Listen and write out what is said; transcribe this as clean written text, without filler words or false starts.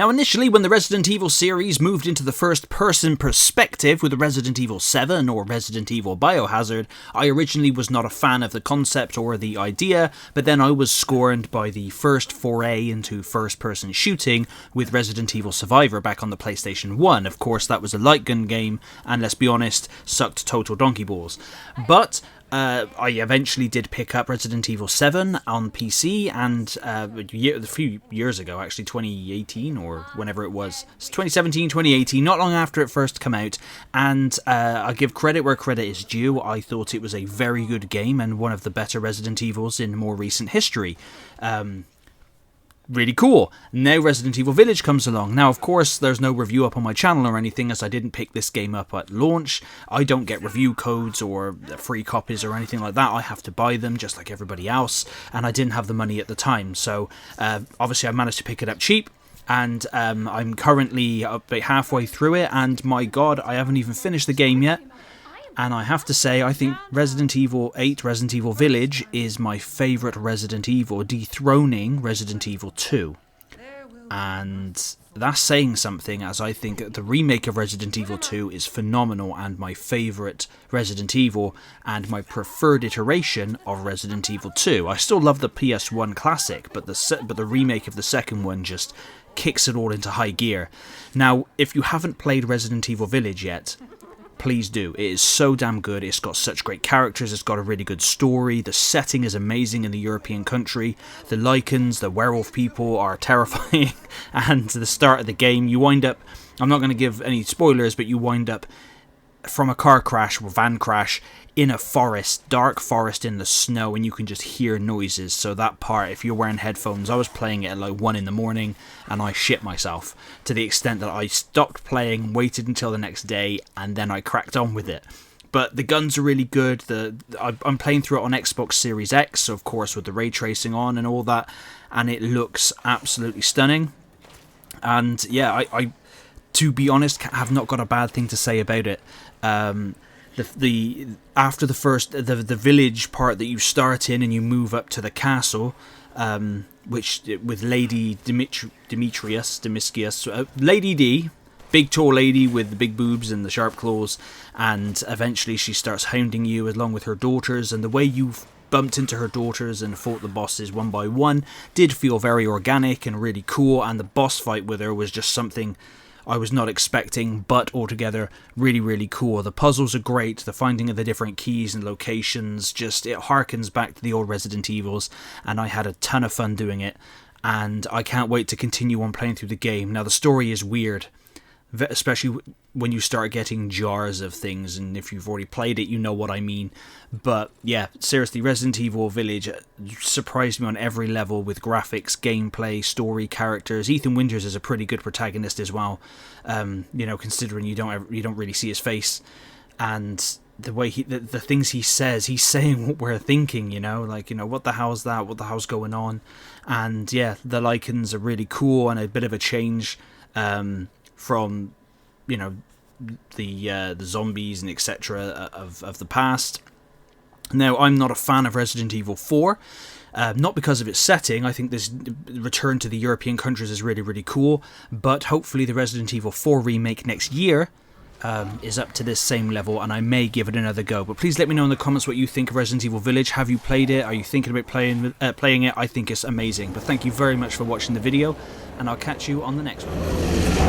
Now initially when the Resident Evil series moved into the first-person perspective with the Resident Evil 7 or Resident Evil Biohazard, I originally was not a fan of the concept or the idea, but then I was scorned by the first foray into first-person shooting with Resident Evil Survivor back on the PlayStation 1. Of course, that was a light gun game, and let's be honest, sucked total donkey balls. But I eventually did pick up Resident Evil 7 on PC, and a few years ago, actually 2018 or whenever it was, 2017, 2018, not long after it first came out, and I give credit where credit is due. I thought it was a very good game and one of the better Resident Evils in more recent history. Really cool. Now Resident Evil Village comes along. Now, of course, there's no review up on my channel or anything, as I didn't pick this game up at launch. I don't get review codes or free copies or anything like that. I have to buy them just like everybody else, and I didn't have the money at the time. So, obviously, I managed to pick it up cheap, and I'm currently about halfway through it, and my god, I haven't even finished the game yet. And I have to say, I think Resident Evil 8, Resident Evil Village, is my favourite Resident Evil, dethroning Resident Evil 2. And that's saying something, as I think the remake of Resident Evil 2 is phenomenal and my favourite Resident Evil and my preferred iteration of Resident Evil 2. I still love the PS1 classic, but the remake of the second one just kicks it all into high gear. Now, if you haven't played Resident Evil Village yet, please do. It is so damn good. It's got such great characters. It's got a really good story. The setting is amazing in the European country. The Lycans, the werewolf people are terrifying. And to the start of the game, you wind up, I'm not going to give any spoilers, but you wind up from a car crash or van crash in a forest, dark forest in the snow, and you can just hear noises. So that part, if you're wearing headphones, I was playing it at like 1 in the morning and I shit myself to the extent that I stopped playing, waited until the next day, and then I cracked on with it. But the guns are really good. I'm playing through it on Xbox Series X, so of course with the ray tracing on and all that, and it looks absolutely stunning. And yeah, I to be honest, have not got a bad thing to say about it. After the first the village part that you start in and you move up to the castle, which with Lady Demetrius, Lady D, big tall lady with the big boobs and the sharp claws, and eventually she starts hounding you along with her daughters, and the way you bumped into her daughters and fought the bosses one by one did feel very organic and really cool, and the boss fight with her was just something I was not expecting, but altogether really, really cool. The puzzles are great, the finding of the different keys and locations, just it harkens back to the old Resident Evils, and I had a ton of fun doing it, and I can't wait to continue on playing through the game. Now the story is weird, especially when you start getting jars of things, and if you've already played it you know what I mean. But yeah, seriously, Resident Evil Village surprised me on every level with graphics, gameplay, story, characters. Ethan Winters is a pretty good protagonist as well, you know, considering you don't really see his face, and the way the things he says, he's saying what we're thinking, you know, like, you know, what the hell's that, what the hell's going on. And yeah, the Lycans are really cool and a bit of a change from, you know, the zombies and etc. of the past. Now, I'm not a fan of Resident Evil 4, not because of its setting. I think this return to the European countries is really, really cool, but hopefully the Resident Evil 4 remake next year is up to this same level, and I may give it another go. But please let me know in the comments what you think of Resident Evil Village. Have you played it? Are you thinking about playing it? I think it's amazing. But thank you very much for watching the video, and I'll catch you on the next one.